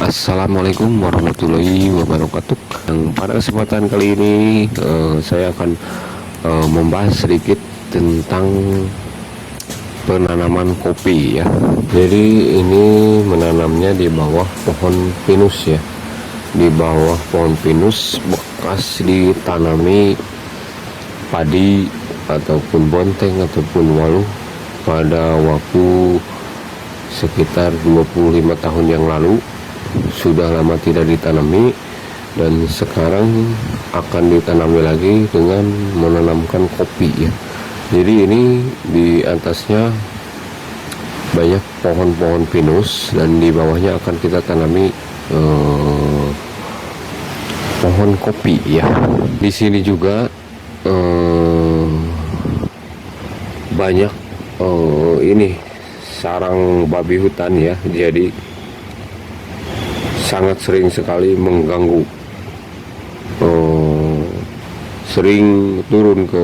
Assalamualaikum warahmatullahi wabarakatuh. Pada kesempatan kali ini saya akan membahas sedikit tentang penanaman kopi ya. Jadi ini menanamnya di bawah pohon pinus ya. Di bawah pohon pinus bekas ditanami padi ataupun bonteng ataupun walu pada waktu sekitar 25 tahun yang lalu. Sudah lama tidak ditanami dan sekarang akan ditanami lagi dengan menanamkan kopi ya. Jadi ini di atasnya banyak pohon-pohon pinus dan di bawahnya akan kita tanami pohon kopi ya. Di sini juga banyak ini sarang babi hutan ya. Jadi sangat sering sekali mengganggu, sering turun ke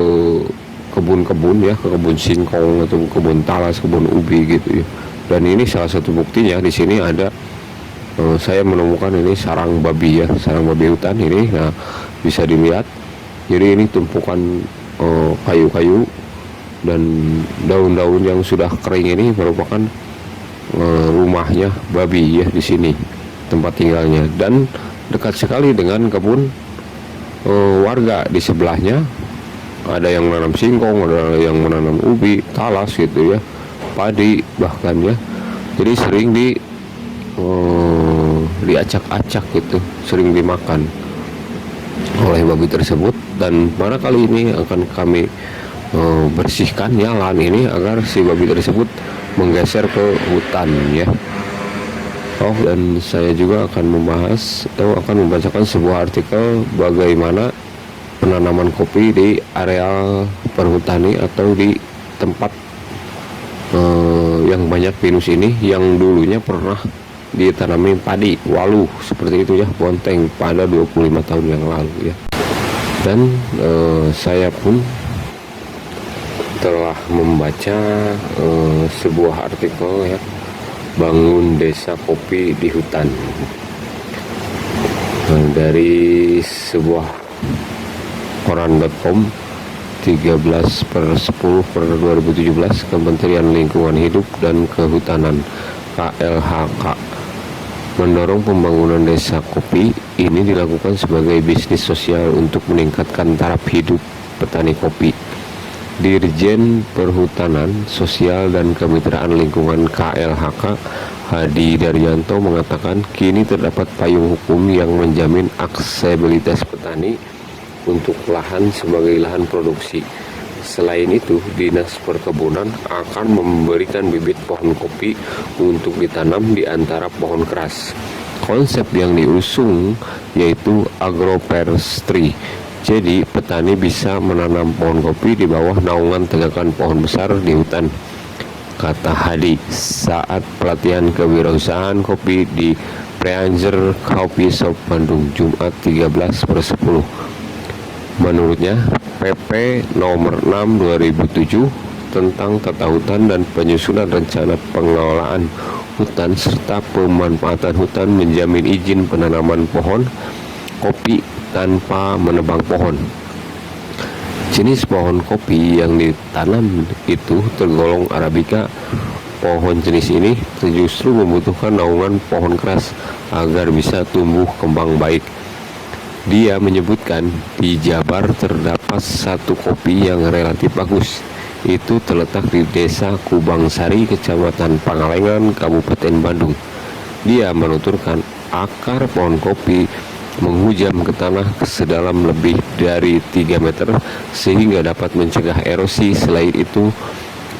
kebun-kebun ya, ke kebun singkong atau kebun talas, kebun ubi gitu ya. Dan ini salah satu buktinya. Di sini ada saya menemukan ini sarang babi ya, sarang babi hutan ini. Nah, bisa dilihat. Jadi ini tumpukan kayu-kayu dan daun-daun yang sudah kering ini merupakan rumahnya babi ya di sini, tempat tinggalnya, dan dekat sekali dengan kebun warga di sebelahnya. Ada yang menanam singkong, ada yang menanam ubi, talas gitu ya, padi bahkan ya. Jadi sering diacak-acak gitu, sering dimakan oleh babi tersebut. Dan pada kali ini akan kami bersihkan ya lahan ini agar si babi tersebut menggeser ke hutan ya. Dan saya juga akan membahas atau akan membacakan sebuah artikel bagaimana penanaman kopi di area perhutani atau di tempat yang banyak pinus ini, yang dulunya pernah ditanami padi, walu seperti itu ya, bonteng pada 25 tahun yang lalu ya. Dan saya pun telah membaca sebuah artikel ya, bangun desa kopi di hutan, dari sebuah koran.com 13/10/2017, Kementerian Lingkungan Hidup dan Kehutanan KLHK mendorong pembangunan desa kopi. Ini dilakukan sebagai bisnis sosial untuk meningkatkan taraf hidup petani kopi. Dirjen Perhutanan Sosial dan Kemitraan Lingkungan KLHK Hadi Daryanto mengatakan kini terdapat payung hukum yang menjamin aksesibilitas petani untuk lahan sebagai lahan produksi. Selain itu, Dinas Perkebunan akan memberikan bibit pohon kopi untuk ditanam di antara pohon keras. Konsep yang diusung yaitu agroforestry. Jadi petani bisa menanam pohon kopi di bawah naungan tegakan pohon besar di hutan, kata Hadi saat pelatihan kewirausahaan kopi di Preanger Coffee Shop Bandung Jumat 13/10. Menurutnya, PP nomor 6 2007 tentang tata hutan dan penyusunan rencana pengelolaan hutan serta pemanfaatan hutan menjamin izin penanaman pohon kopi tanpa menebang pohon. Jenis pohon kopi yang ditanam itu tergolong Arabica. Pohon jenis ini justru membutuhkan naungan pohon keras agar bisa tumbuh kembang baik. Dia menyebutkan di Jabar terdapat satu kopi yang relatif bagus. Itu terletak di Desa Kubangsari, Kecamatan Pangalengan, Kabupaten Bandung. Dia menuturkan akar pohon kopi menghujam ke tanah sedalam lebih dari 3 meter sehingga dapat mencegah erosi. Selain itu,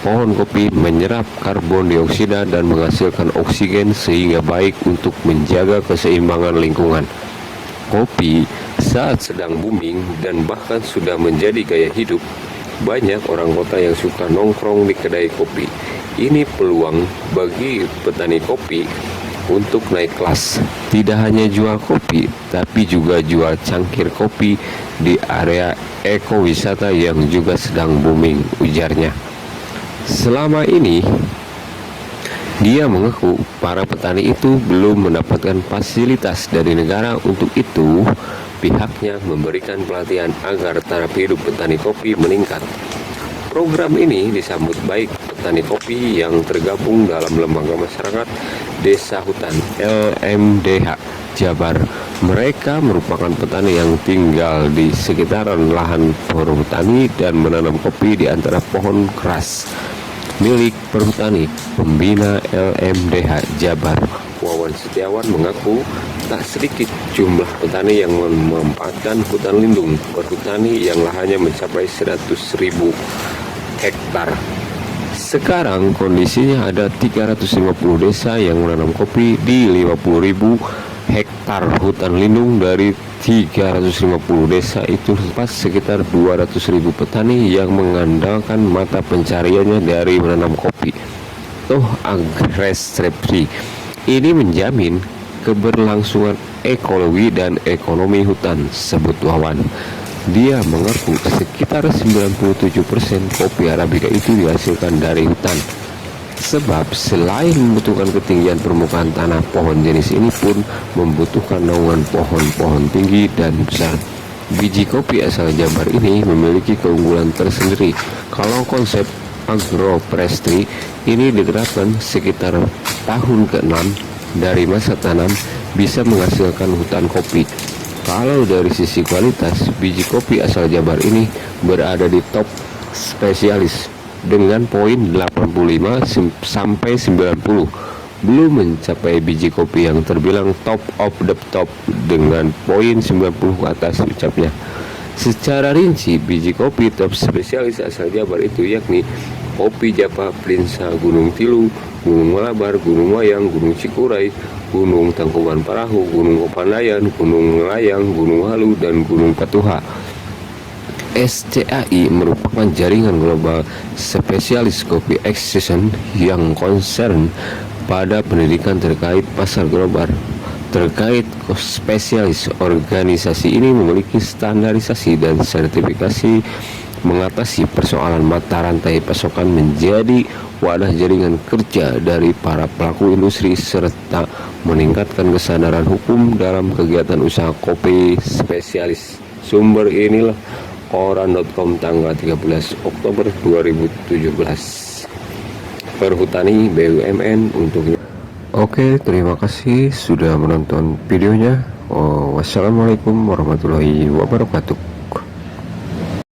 pohon kopi menyerap karbon dioksida dan menghasilkan oksigen sehingga baik untuk menjaga keseimbangan lingkungan. Kopi saat sedang booming dan bahkan sudah menjadi gaya hidup. Banyak orang kota yang suka nongkrong di kedai kopi. Ini peluang bagi petani kopi untuk naik kelas. Tidak hanya jual kopi, tapi juga jual cangkir kopi di area ekowisata yang juga sedang booming, ujarnya. Selama ini Dia mengaku para petani itu belum mendapatkan fasilitas dari negara. Untuk itu, pihaknya memberikan pelatihan agar taraf hidup petani kopi meningkat. Program ini disambut baik petani kopi yang tergabung dalam lembaga masyarakat Desa Hutan LMDH Jabar. Mereka merupakan petani yang tinggal di sekitaran lahan perhutani dan menanam kopi di antara pohon keras milik perhutani pembina LMDH Jabar. Wawan Setiawan mengaku tak sedikit jumlah petani yang memanfaatkan hutan lindung perhutani yang lahannya mencapai 100.000 hektar. Sekarang kondisinya ada 350 desa yang menanam kopi di 50.000 hektar hutan lindung. Dari 350 desa itu terdapat sekitar 200.000 petani yang mengandalkan mata pencariannya dari menanam kopi. Toh Agrestrepi ini menjamin keberlangsungan ekologi dan ekonomi hutan, sebut Wawan. Dia mengaku sekitar 97% kopi Arabica itu dihasilkan dari hutan. Sebab selain membutuhkan ketinggian permukaan tanah, pohon jenis ini pun membutuhkan naungan pohon-pohon tinggi dan besar. Biji kopi asal Jabar ini memiliki keunggulan tersendiri. Kalau konsep agroforestry ini diterapkan sekitar tahun ke-6 dari masa tanam bisa menghasilkan hutan kopi. Kalau dari sisi kualitas, biji kopi asal Jabar ini berada di top spesialis dengan poin 85 sampai 90. Belum mencapai biji kopi yang terbilang top of the top dengan poin 90 ke atas, ucapnya. Secara rinci, biji kopi top spesialis asal Jabar itu yakni kopi Japa, Prinsa, Gunung Tilu, Gunung Malabar, Gunung Wayang, Gunung Cikuray, Gunung Tangkuban Parahu, Gunung Kopandayan, Gunung Layang, Gunung Halu, dan Gunung Patuha. SCAI merupakan jaringan global spesialis kopi extension yang concern pada pendidikan terkait pasar global. Terkait spesialis, organisasi ini memiliki standarisasi dan sertifikasi mengatasi persoalan mata rantai pasokan, menjadi wadah jaringan kerja dari para pelaku industri, serta meningkatkan kesadaran hukum dalam kegiatan usaha kopi spesialis. Sumber inilah koran.com tanggal 13 Oktober 2017. Perhutani BUMN untuknya. Oke, terima kasih sudah menonton videonya. Wassalamualaikum warahmatullahi wabarakatuh.